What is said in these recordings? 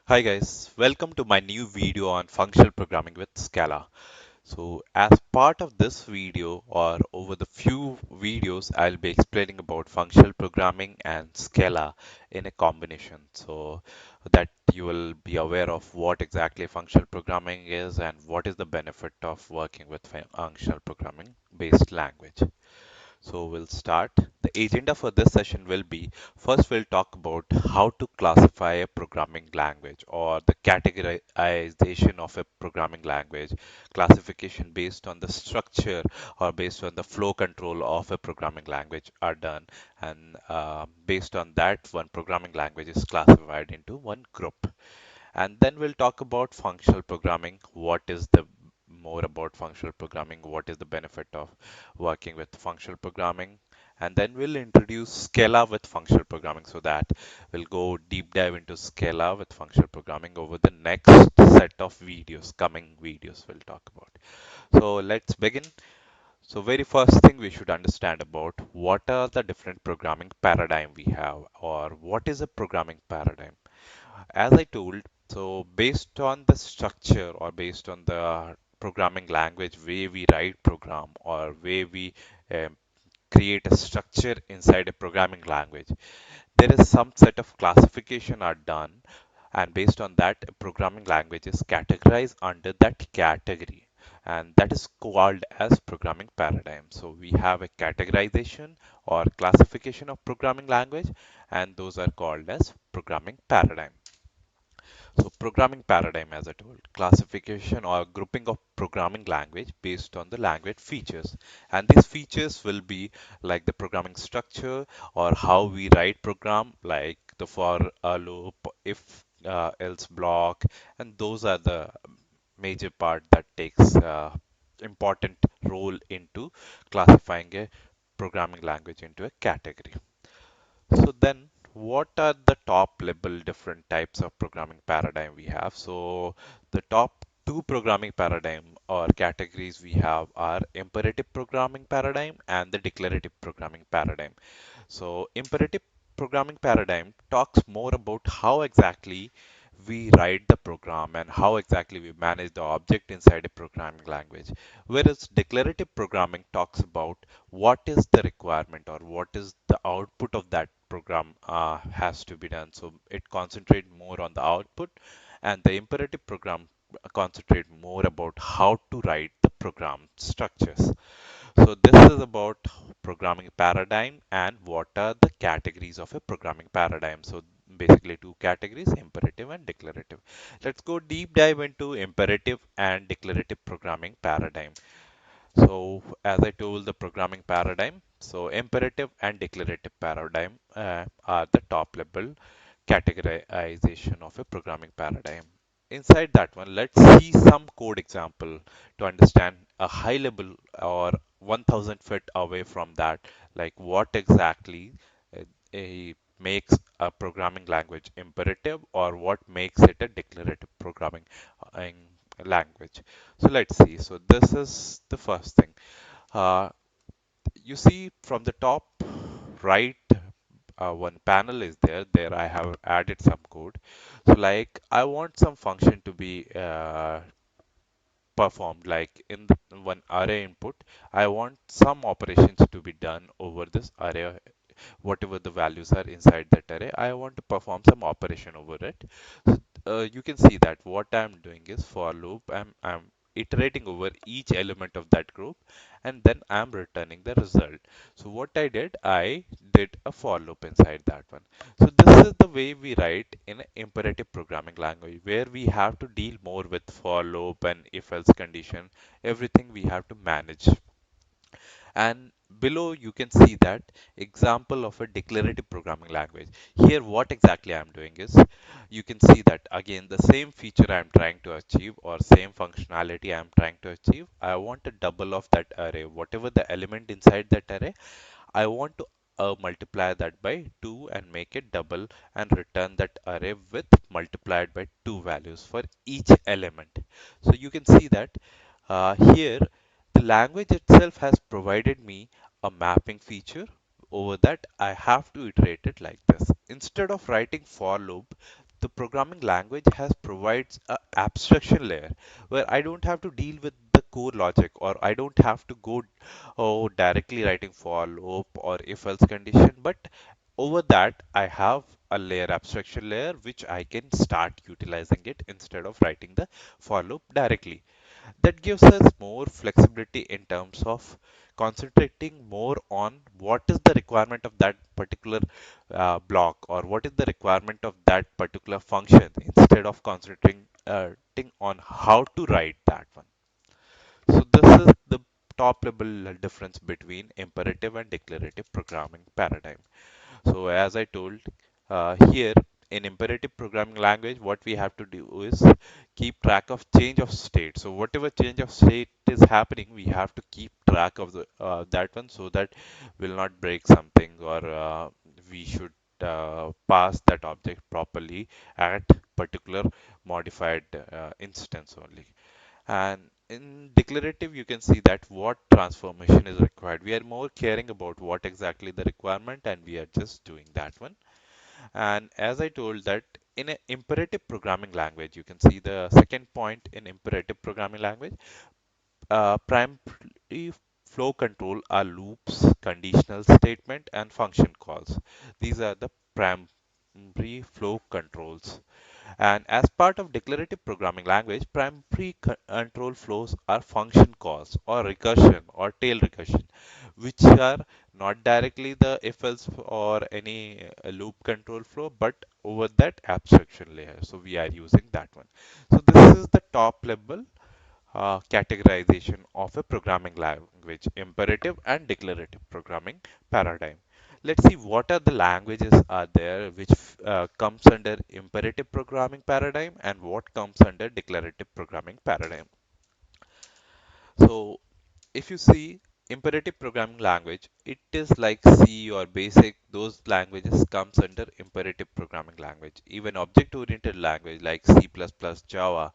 Hi guys, welcome to my new video on functional programming with Scala. So as part of this video or over the few videos, I'll be explaining about functional programming and Scala in a combination so that you will be aware of what exactly functional programming is and what is the benefit of working with functional programming based language. So we'll start. The agenda for this session will be first we'll talk about how to classify a programming language or the categorization of a programming language, classification based on the structure or based on the flow control of a programming language are done, and based on that one programming language is classified into one group. And then we'll talk about functional programming. What is the more about functional programming? What is the benefit of working with functional programming? And then we'll introduce Scala with functional programming so that we'll go deep dive into Scala with functional programming over the next set of videos, coming videos we'll talk about. So let's begin. So very first thing we should understand about what are the different programming paradigm we have or what is a programming paradigm. As I told, so based on the structure or based on the programming language way we write program or way we um, create a structure inside a programming language, there is some set of classification are done, and based on that, a programming language is categorized under that category, and that is called as programming paradigm. So we have a categorization or classification of programming language, and those are called as programming paradigm. So programming paradigm, as I told, classification or grouping of programming language based on the language features. And these features will be like the programming structure or how we write program, like the for a loop, if else block, and those are the major part that takes important role into classifying a programming language into a category. So then what are the top level different types of programming paradigm we have? So the top two programming paradigm or categories we have are imperative programming paradigm and the declarative programming paradigm. So imperative programming paradigm talks more about how exactly we write the program and how exactly we manage the object inside a programming language. Whereas declarative programming talks about what is the requirement or what is the output of that program has to be done. So it concentrates more on the output, and the imperative program concentrate more about how to write the program structures. So this is about programming paradigm and what are the categories of a programming paradigm. So basically two categories, imperative and declarative. Let's go deep dive into imperative and declarative programming paradigm. So as I told the programming paradigm, so imperative and declarative paradigm are the top level categorization of a programming paradigm. Inside that one, let's see some code example to understand a high level or 1000 feet away from that, like what exactly makes a programming language imperative or what makes it a declarative programming language. So let's see. So this is the first thing. Uh, you see from the top right, one panel is there. There I have added some code. So like I want some function to be performed, like in the one array input, I want some operations to be done over this array. Whatever the values are inside that array, I want to perform some operation over it. So, you can see that what I'm doing is for loop. I'm iterating over each element of that group, and then I'm returning the result. So what I did a for loop inside that one. So this is the way we write in an imperative programming language, where we have to deal more with for loop and if else condition, everything we have to manage. And below you can see that example of a declarative programming language. Here what exactly I'm doing is, you can see that again the same feature I'm trying to achieve or same functionality I'm trying to achieve. I want a double of that array, whatever the element inside that array, I want to multiply that by 2 and make it double and return that array with multiplied by 2 values for each element. So you can see that here the language itself has provided me a mapping feature. Over that I have to iterate it like this. Instead of writing for loop, the programming language has provides a abstraction layer where I don't have to deal with the core logic, or I don't have to go directly writing for loop or if else condition, but over that I have a layer, abstraction layer, which I can start utilizing it instead of writing the for loop directly. That gives us more flexibility in terms of concentrating more on what is the requirement of that particular block, or what is the requirement of that particular function, instead of concentrating on how to write that one. So this is the top level difference between imperative and declarative programming paradigm. So as I told, here in imperative programming language, what we have to do is keep track of change of state. So whatever change of state is happening, we have to keep track of that one, so that will not break something, or we should pass that object properly at particular modified instance only. And in declarative, you can see that what transformation is required. We are more caring about what exactly the requirement, and we are just doing that one. And as I told that in an imperative programming language, you can see the second point in imperative programming language, primary flow control are loops, conditional statement, and function calls. These are the primary flow controls. And as part of declarative programming language, primary control flows are function calls or recursion or tail recursion, which are not directly the if else or any loop control flow, but over that abstraction layer. So we are using that one. So this is the top level categorization of a programming language, imperative and declarative programming paradigm. Let's see what are the languages are there which comes under imperative programming paradigm and what comes under declarative programming paradigm. So if you see imperative programming language, it is like C or basic, those languages comes under imperative programming language. Even object oriented language like C++, Java,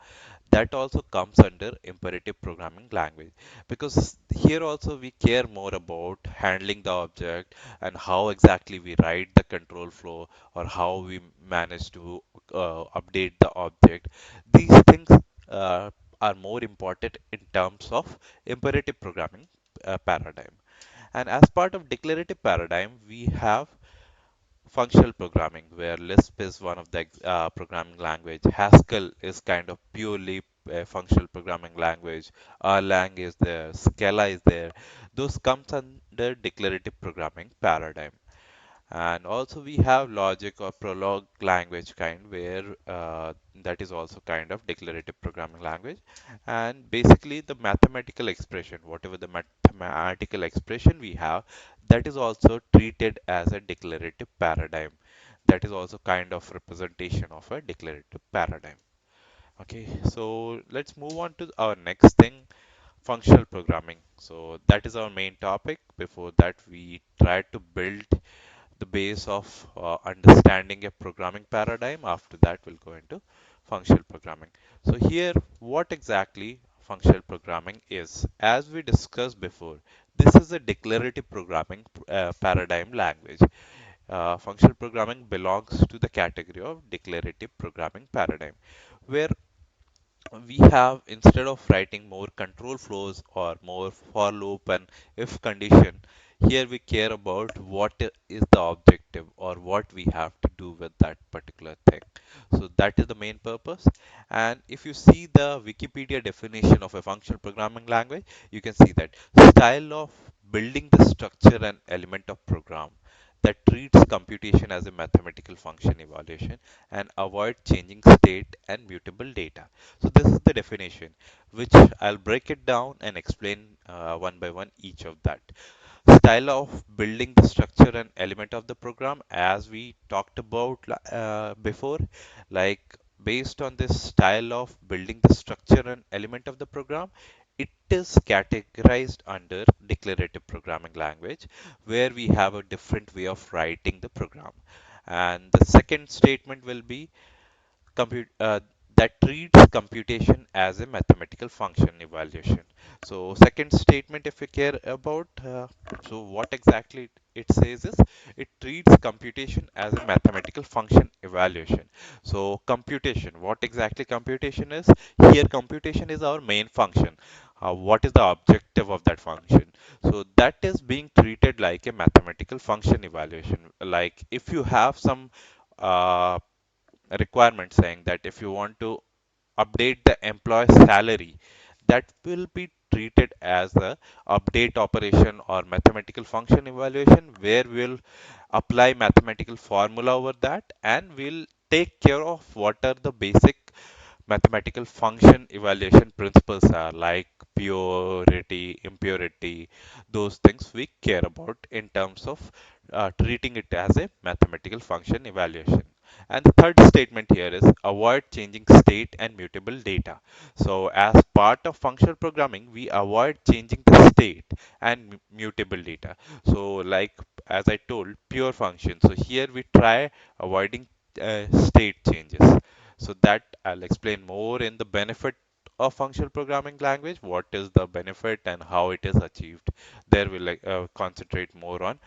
that also comes under imperative programming language, because here also we care more about handling the object and how exactly we write the control flow, or how we manage to update the object. These things uh, are more important in terms of imperative programming paradigm. And as part of declarative paradigm, we have functional programming, where Lisp is one of the programming language. Haskell is kind of purely a functional programming language. Erlang is there. Scala is there. Those comes under declarative programming paradigm. And also we have logic or prologue language kind, where that is also kind of declarative programming language. And basically the mathematical expression, whatever the mathematical expression we have, that is also treated as a declarative paradigm. That is also kind of representation of a declarative paradigm. Okay, so let's move on to our next thing, functional programming. So that is our main topic. Before that, we try to build the base of understanding a programming paradigm. After that, we'll go into functional programming. So here, what exactly functional programming is? As we discussed before, this is a declarative programming paradigm language. Functional programming belongs to the category of declarative programming paradigm, where we have, instead of writing more control flows or more for loop and if condition, here we care about what is the objective, or what we have to do with that particular thing. So that is the main purpose. And if you see the Wikipedia definition of a functional programming language, you can see that style of building the structure and element of program that treats computation as a mathematical function evaluation and avoid changing state and mutable data. So this is the definition, which I'll break it down and explain one by one each of that. Style of building the structure and element of the program, as we talked about before, like based on this style of building the structure and element of the program, it is categorized under declarative programming language, where we have a different way of writing the program. And the second statement will be compute that treats computation as a mathematical function evaluation. So second statement, if we care about, so what exactly it says is it treats computation as a mathematical function evaluation. So computation, what exactly computation is? Here computation is our main function. What is the objective of that function? So that is being treated like a mathematical function evaluation. Like if you have some uh, requirement saying that if you want to update the employee's salary, that will be treated as a update operation or mathematical function evaluation, where we'll apply mathematical formula over that and we'll take care of what are the basic mathematical function evaluation principles are, like purity, impurity, those things we care about in terms of treating it as a mathematical function evaluation. And the third statement here is avoid changing state and mutable data. So as part of functional programming, we avoid changing the state and mutable data. So like as I told, pure function. So here we try avoiding state changes. So that I'll explain more in the benefit of functional programming language. What is the benefit and how it is achieved? There we'll concentrate more on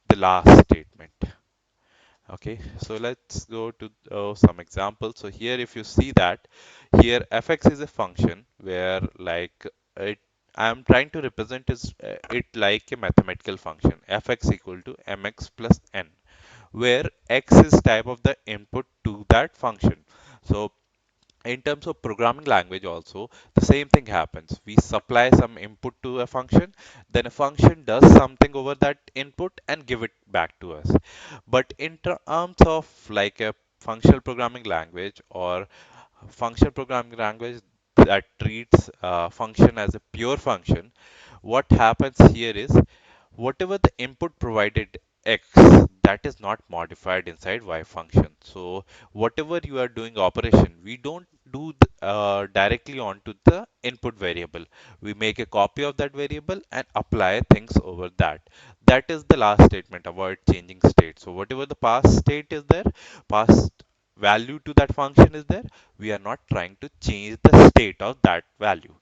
the last statement. Okay, so let's go to some examples. So here, if you see that here fx is a function where like it, I'm trying to represent it like a mathematical function fx equal to mx plus n, where x is type of the input to that function. So in terms of programming language also the same thing happens. We supply some input to a function, then a function does something over that input and give it back to us. But in terms of like a functional programming language or functional programming language that treats function as a pure function, what happens here is whatever the input provided x, that is not modified inside y function. So whatever you are doing operation, we don't do directly onto the input variable. We make a copy of that variable and apply things over that. That is the last statement, avoid changing state. So whatever the past state is there, past value to that function is there, we are not trying to change the state of that value.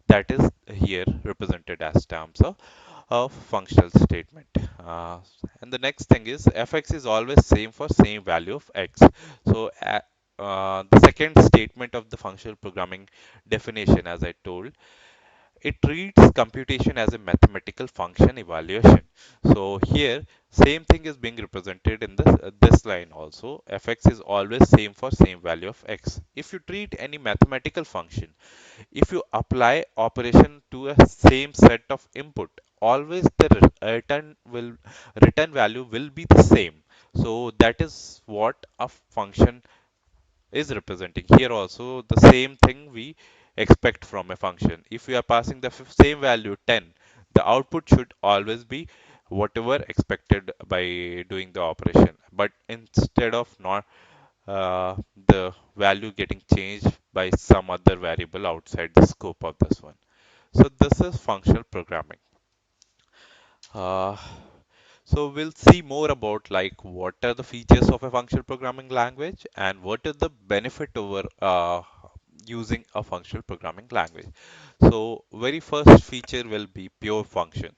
That is here represented as terms of functional statement. And the next thing is fx is always same for same value of x. So the second statement of the functional programming definition, as I told, it treats computation as a mathematical function evaluation. So here same thing is being represented in this line also. Fx is always same for same value of x. If you treat any mathematical function, if you apply operation to a same set of input, always the return value will be the same. So that is what a function is representing. Here also the same thing we expect from a function. If we are passing the same value 10, the output should always be whatever expected by doing the operation. But instead of not the value getting changed by some other variable outside the scope of this one. So this is functional programming. Uh, so we'll see more about like what are the features of a functional programming language and what is the benefit over using a functional programming language. So very first feature will be pure functions.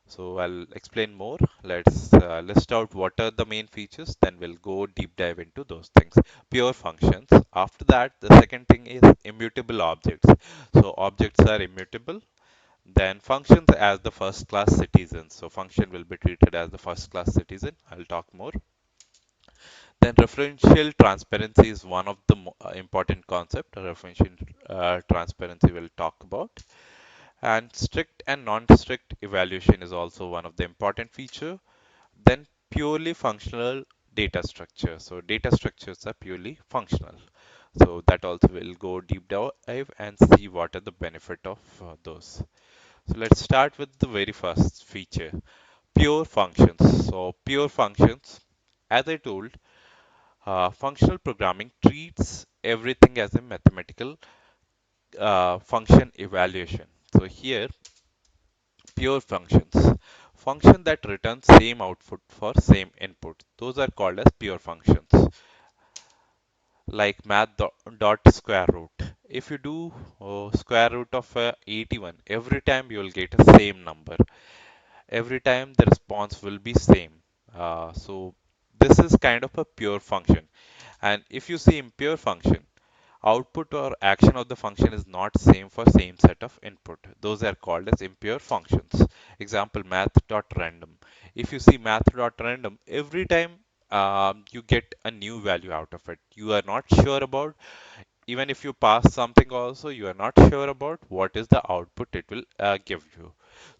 So I'll explain more. Let's list out what are the main features, then we'll go deep dive into those things. Pure functions. After that, the second thing is immutable objects. So objects are immutable. Then functions as the first class citizens. So function will be treated as the first class citizen. I'll talk more. Then referential transparency is one of the important concept. Referential transparency we'll talk about. And strict and non-strict evaluation is also one of the important feature. Then purely functional data structure. So data structures are purely functional. So that also will go deep dive and see what are the benefit of those. So let's start with the very first feature, pure functions. So pure functions, as I told, functional programming treats everything as a mathematical function evaluation. So here, pure functions, function that return same output for same input. Those are called as pure functions. Like math dot square root. If you do square root of 81, every time you will get a same number. every time the response will be same. So this is kind of a pure function. And if you see impure function, output or action of the function is not same for same set of input. Those are called as impure functions. Example, math.random. If you see math.random, every time you get a new value out of it. You are not sure about, even if you pass something also, you are not sure about what is the output it will give you.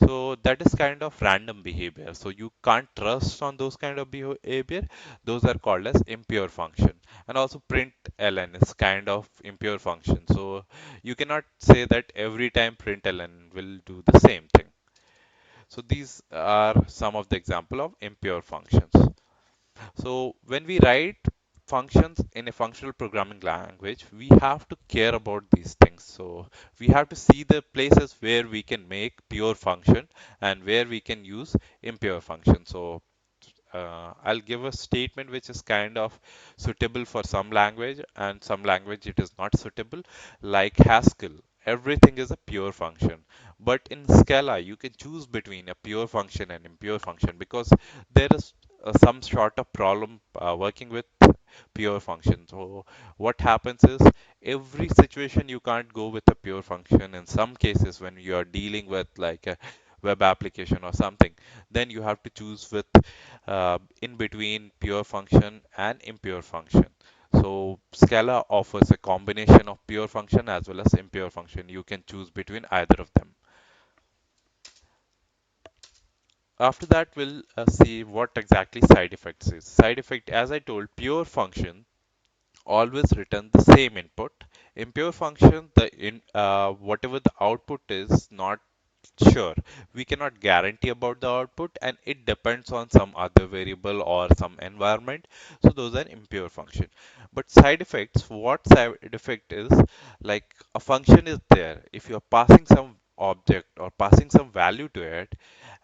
So that is kind of random behavior. So you can't trust on those kind of behavior. Those are called as impure function. And also print ln is kind of impure function. So you cannot say that every time print ln will do the same thing. So these are some of the example of impure functions. So when we write functions in a functional programming language, we have to care about these things. So we have to see the places where we can make pure function and where we can use impure function. So I'll give a statement which is kind of suitable for some language and some language it is not suitable, like Haskell. Everything is a pure function. But in Scala, you can choose between a pure function and impure function because there is some sort of problem working with pure function. So what happens is every situation you can't go with a pure function. In some cases, when you are dealing with like a web application or something, then you have to choose with in between pure function and impure function. So Scala offers a combination of pure function as well as impure function. You can choose between either of them. After that, we'll see what exactly side effects is. Side effect, as I told, pure function always return the same input. Impure function, whatever the output is not sure. We cannot guarantee about the output and it depends on some other variable or some environment. So those are impure function. But side effects, what side effect is, like a function is there. If you are passing some object or passing some value to it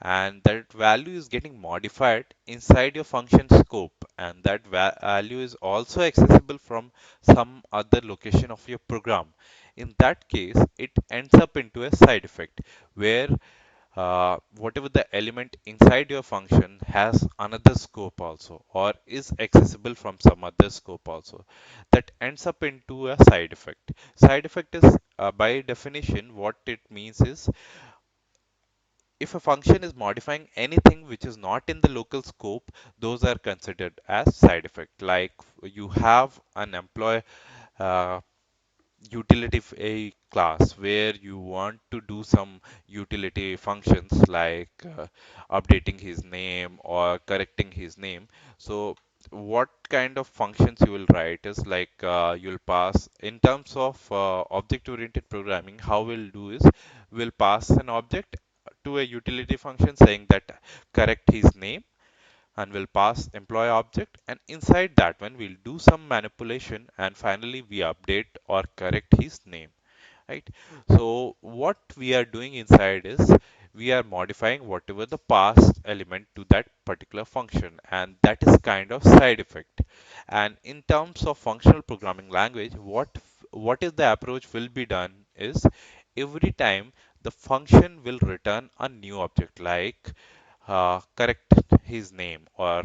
and that value is getting modified inside your function scope and that value is also accessible from some other location of your program, in that case it ends up into a side effect where whatever the element inside your function has another scope also or is accessible from some other scope also, that ends up into a side effect. Side effect is by definition what it means is if a function is modifying anything which is not in the local scope, those are considered as side effect. Like you have an employee uh, utility a class where you want to do some utility functions like updating his name or correcting his name. So what kind of functions you will write is like you'll pass in terms of object oriented programming, how we'll do is we'll pass an object to a utility function saying that correct his name, and we'll pass employee object, and inside that one we'll do some manipulation and finally we update or correct his name, right? So what we are doing inside is we are modifying whatever the past element to that particular function, and that is kind of side effect. And in terms of functional programming language, what is the approach will be done is every time the function will return a new object like correct his name or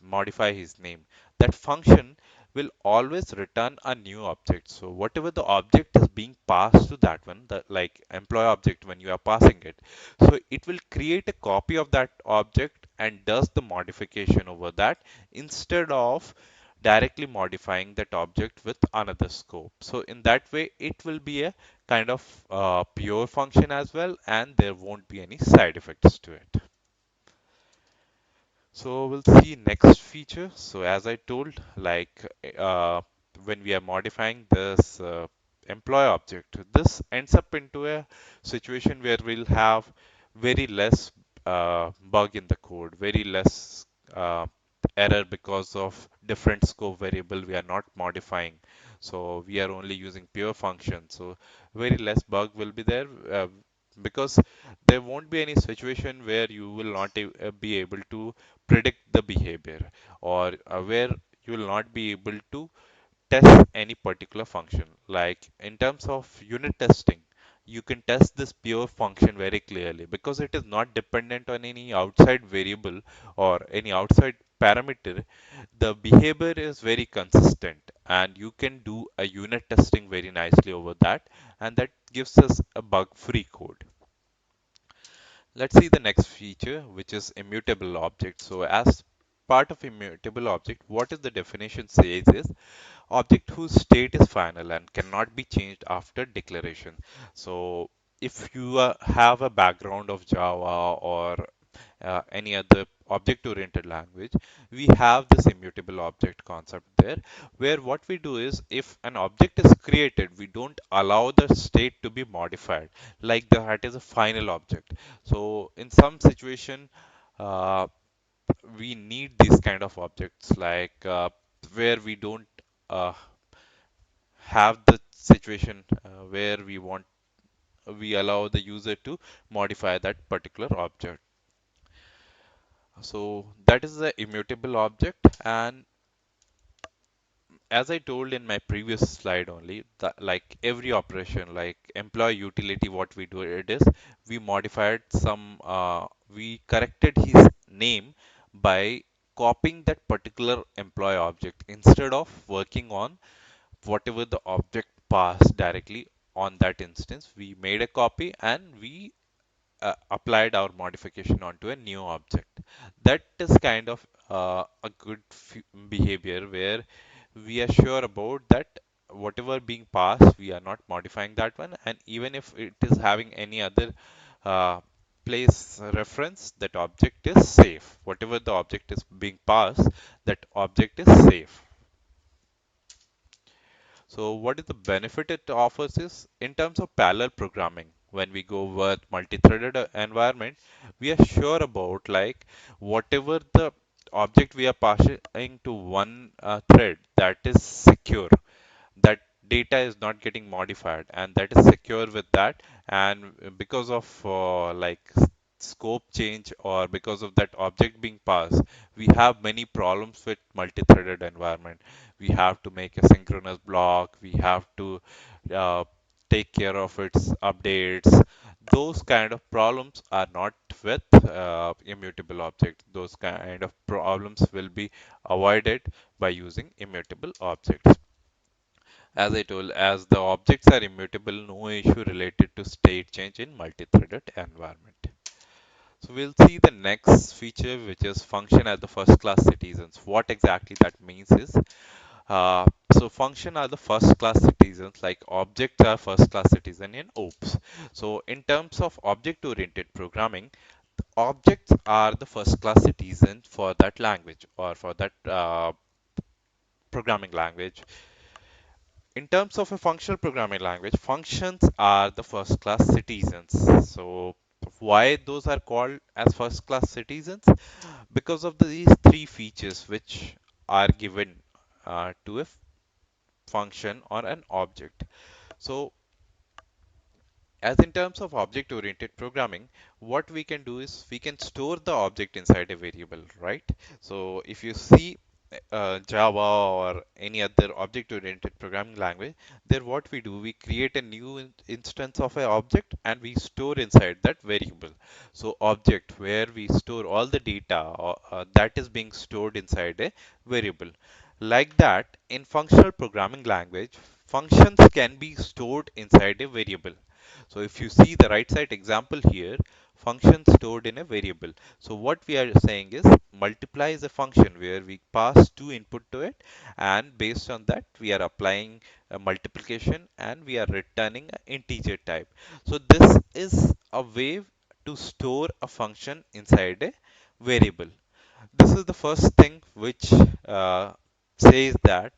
modify his name. That function will always return a new object. So whatever the object is being passed to that one, the like employee object when you are passing it, so it will create a copy of that object and does the modification over that instead of directly modifying that object with another scope. So in that way, it will be a kind of pure function as well, and there won't be any side effects to it. So we'll see next feature. So as I told, like when we are modifying this employee object, this ends up into a situation where we'll have very less bug in the code, very less error because of different scope variable we are not modifying. So we are only using pure function. So very less bug will be there because there won't be any situation where you will not be able to predict the behavior or where you will not be able to test any particular function. Like in terms of unit testing, you can test this pure function very clearly because it is not dependent on any outside variable or any outside parameter. The behavior is very consistent and you can do a unit testing very nicely over that, and that gives us a bug-free code. Let's see the next feature, which is immutable object. So as part of immutable object, what is the definition says is object whose state is final and cannot be changed after declaration. So if you have a background of Java or any other object oriented language, we have this immutable object concept there, where what we do is if an object is created, we don't allow the state to be modified, like that is a final object. So in some situation, uh, we need these kind of objects, like where we don't uh, have the situation where we allow the user to modify that particular object. So that is the immutable object. And as I told in my previous slide only, that like every operation, like employee utility, what we do it is we modified we corrected his name by copying that particular employee object instead of working on whatever the object passed directly on that instance. We made a copy and we applied our modification onto a new object. That is kind of a good behavior where we are sure about that whatever being passed, we are not modifying that one, and even if it is having any other uh, place reference, that object is safe. Whatever the object is being passed, that object is safe. So what is the benefit it offers is in terms of parallel programming. When we go with multi-threaded environment, we are sure about like whatever the object we are passing to one thread, that is secure, that data is not getting modified, and that is secure with that. And because of scope change or because of that object being passed, we have many problems with multi-threaded environment. We have to make a synchronous block, we have to uh, take care of its updates. Those kind of problems are not with immutable object. Those kind of problems will be avoided by using immutable objects. As I told, as the objects are immutable, no issue related to state change in multi-threaded environment. So we'll see the next feature, which is function as the first class citizens. What exactly that means is, function are the first class citizens, like objects are first class citizen in OOPS. So in terms of object oriented programming, objects are the first class citizen for that language or for that programming language. In terms of a functional programming language, functions are the first class citizens. So why those are called as first class citizens? Because of these three features which are given to a function or an object. So as in terms of object oriented programming, what we can do is we can store the object inside a variable, right? So if you see Java or any other object oriented programming language, there what we do, we create a new instance of an object and we store inside that variable. So object where we store all the data that is being stored inside a variable. Like that, in functional programming language, functions can be stored inside a variable. So if you see the right side example here, function stored in a variable. So what we are saying is multiply is a function where we pass two input to it, and based on that we are applying a multiplication and we are returning an integer type. So this is a way to store a function inside a variable. This is the first thing which says that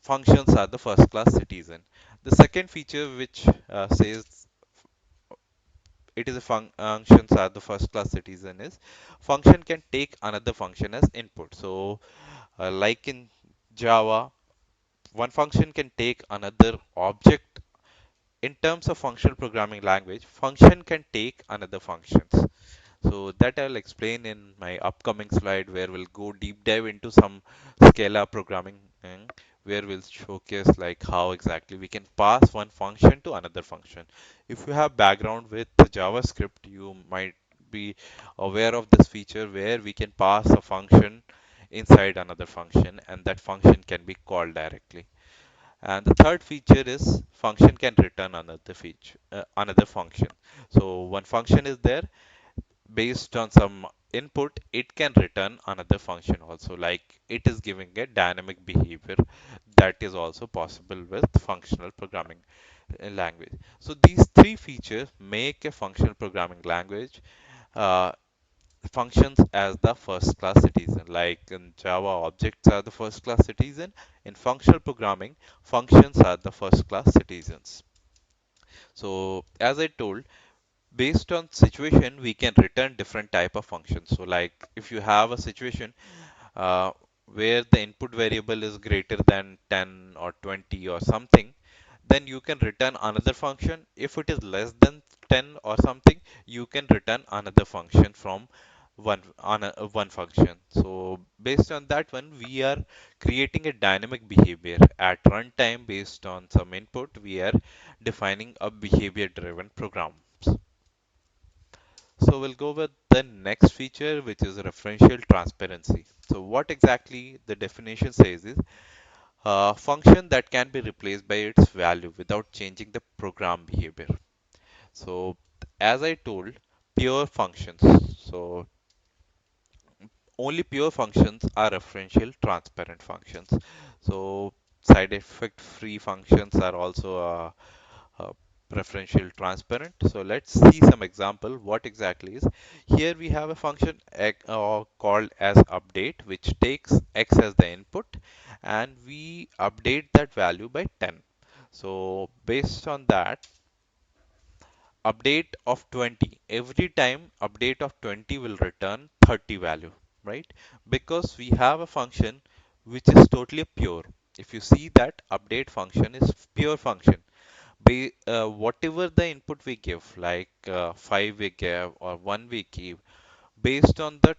functions are the first class citizen. The second feature which says it is a functions are the first class citizen is function can take another function as input. So like in Java, one function can take another object. In terms of functional programming language, function can take another functions. So that I'll explain in my upcoming slide, where we'll go deep dive into some Scala programming, where we'll showcase like how exactly we can pass one function to another function. If you have background with JavaScript, you might be aware of this feature where we can pass a function inside another function and that function can be called directly. And the third feature is function can return another function. So one function is there, based on some input, it can return another function also, like it is giving a dynamic behavior that is also possible with functional programming language. So these three features make a functional programming language uh, functions as the first class citizen. Like in Java, objects are the first class citizen. In functional programming, functions are the first class citizens. So as I told, based on situation, we can return different type of functions. So like if you have a situation uh, where the input variable is greater than 10 or 20 or something, then you can return another function. If it is less than 10 or something, you can return another function from one function. So based on that one, we are creating a dynamic behavior at runtime. Based on some input, we are defining a behavior driven program. So we'll go with the next feature, which is referential transparency. So what exactly the definition says is a function that can be replaced by its value without changing the program behavior. So as I told, pure functions. So only pure functions are referential transparent functions. So side effect free functions are also preferential transparent. So let's see some example what exactly is. Here we have a function called as update, which takes x as the input and we update that value by 10. So based on that, update of 20, every time update of 20 will return 30 value, right? Because we have a function which is totally pure. If you see that update function is pure function, whatever the input we give, like 5 we give or 1 we give, based on the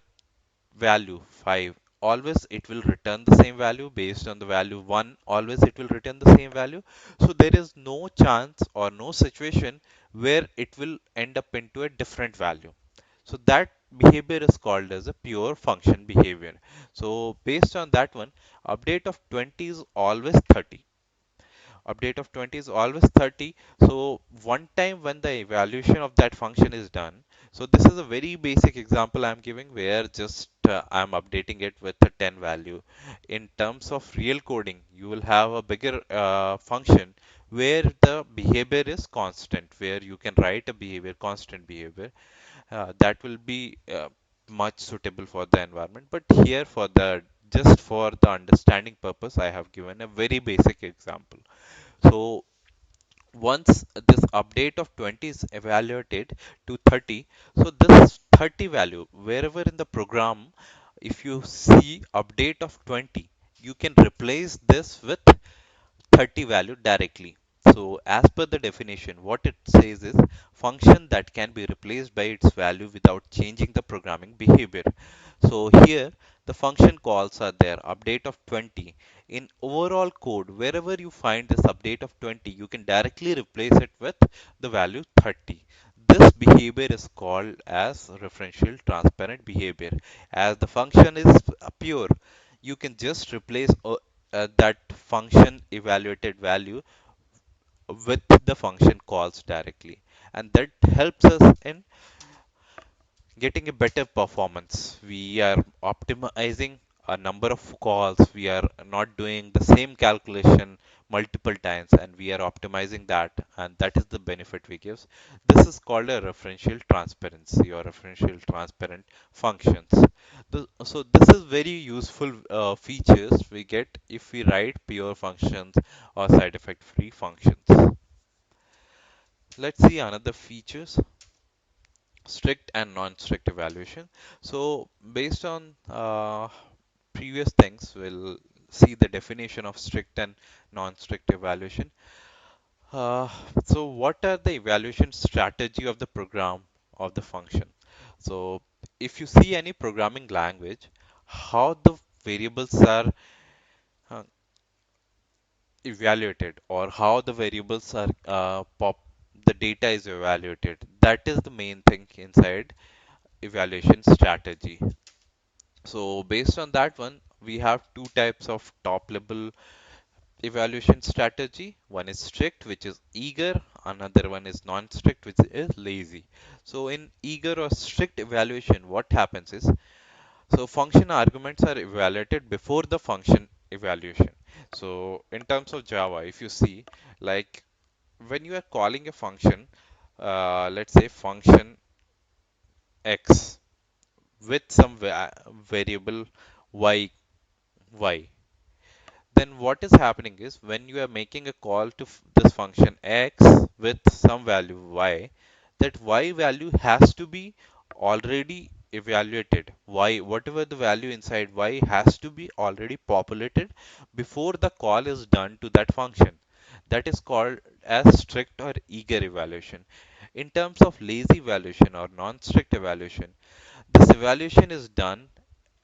value 5, always it will return the same value. Based on the value 1, always it will return the same value. So there is no chance or no situation where it will end up into a different value. So that behavior is called as a pure function behavior. So based on that one, update of 20 is always 30. Update of 20 is always 30. So one time when the evaluation of that function is done, so this is a very basic example I'm giving where just I'm updating it with a 10 value. In terms of real coding, you will have a bigger function where the behavior is constant, where you can write a behavior, constant behavior, that will be much suitable for the environment. But here for the just for the understanding purpose, I have given a very basic example. So once this update of 20 is evaluated to 30, so this 30 value, wherever in the program, if you see update of 20, you can replace this with 30 value directly. So as per the definition, what it says is function that can be replaced by its value without changing the programming behavior. So here the function calls are there, update of 20. In overall code, wherever you find this update of 20, you can directly replace it with the value 30. This behavior is called as referential transparent behavior. As the function is pure, you can just replace that function evaluated value with the function calls directly, and that helps us in getting a better performance. We are optimizing a number of calls. We are not doing the same calculation multiple times, and we are optimizing that, and that is the benefit we give. This is called a referential transparency or referential transparent functions. So this is very useful features we get if we write pure functions or side effect free functions. Let's see another features, strict and non-strict evaluation. So based on previous things, we'll see the definition of strict and non-strict evaluation. Uh, so what are the evaluation strategy of the program of the function? So if you see any programming language, how the variables are uh, evaluated or how the variables are the data is evaluated. That is the main thing inside evaluation strategy. So based on that one, we have two types of top level evaluation strategy. One is strict, which is eager. Another one is non-strict, which is lazy. So in eager or strict evaluation, what happens is, so function arguments are evaluated before the function evaluation. So in terms of Java, if you see, like when you are calling a function, let's say function x with some variable y, then what is happening is when you are making a call to this function x with some value y, that y value has to be already evaluated. Y, whatever the value inside y has to be already populated before the call is done to that function. That is called as strict or eager evaluation. In terms of lazy evaluation or non-strict evaluation, this evaluation is done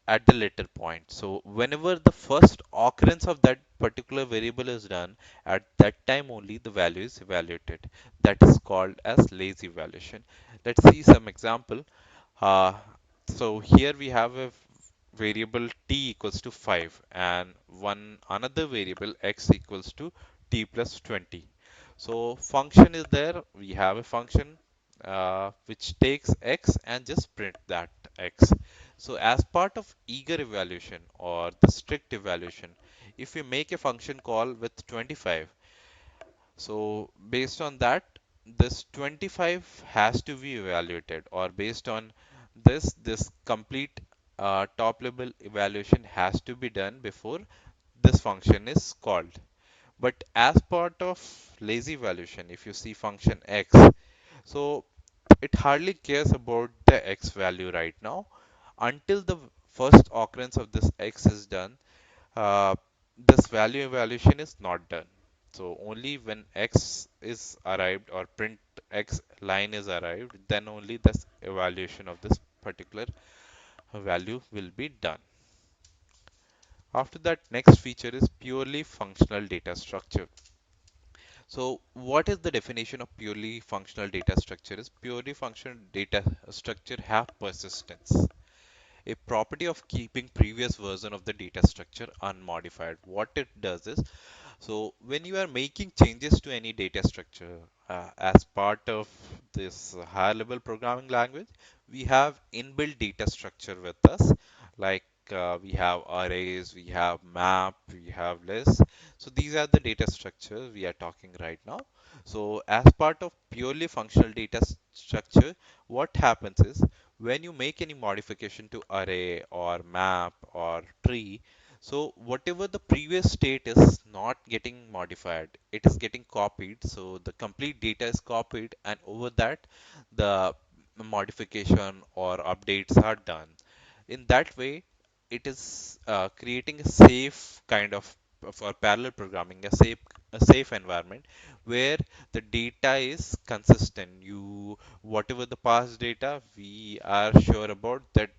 at the later point. So whenever the first occurrence of that particular variable is done, at that time only the value is evaluated. That is called as lazy evaluation. Let's see some example. Uh, so here we have a variable t equals to 5 and one another variable x equals to t plus 20. So function is there. We have a function which takes x and just print that x. So as part of eager evaluation or the strict evaluation, if we make a function call with 25, so based on that, this 25 has to be evaluated, or based on this complete top level evaluation has to be done before this function is called. But as part of lazy evaluation, if you see function x, so it hardly cares about the x value right now until the first occurrence of this x is done. This value evaluation is not done. So only when x is arrived or print x line is arrived, then only this evaluation of this particular value will be done. After that, next feature is purely functional data structure. So what is the definition of purely functional data structure? Is purely functional data structure have persistence, a property of keeping previous version of the data structure unmodified. What it does is, so when you are making changes to any data structure as part of this higher level programming language, we have inbuilt data structure with us. Like we have arrays, we have map, we have list. So these are the data structures we are talking right now. So as part of purely functional data structure, what happens is when you make any modification to array or map or tree, so whatever the previous state is not getting modified, it is getting copied. So the complete data is copied, and over that, the modification or updates are done. In that way, it is creating a safe kind of for parallel programming, a safe environment where the data is consistent. You whatever the past data, we are sure about that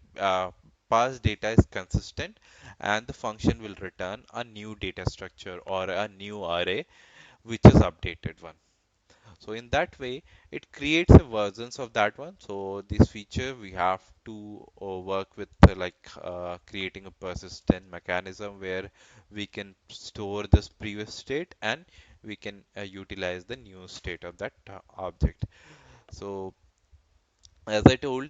past data is consistent, and the function will return a new data structure or a new array which is updated one. So in that way, it creates a versions of that one. So this feature we have to work with creating a persistent mechanism where we can store this previous state and we can utilize the new state of that object. So as I told,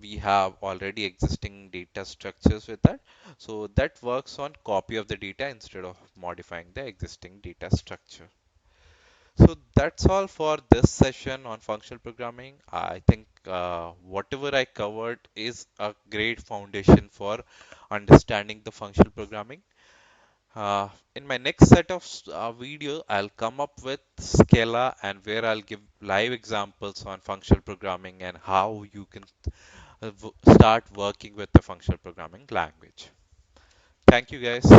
we have already existing data structures with that. So that works on copy of the data instead of modifying the existing data structure. So that's all for this session on functional programming. I think whatever I covered is a great foundation for understanding the functional programming. In my next set of video, I'll come up with Scala and where I'll give live examples on functional programming and how you can start working with the functional programming language. Thank you guys.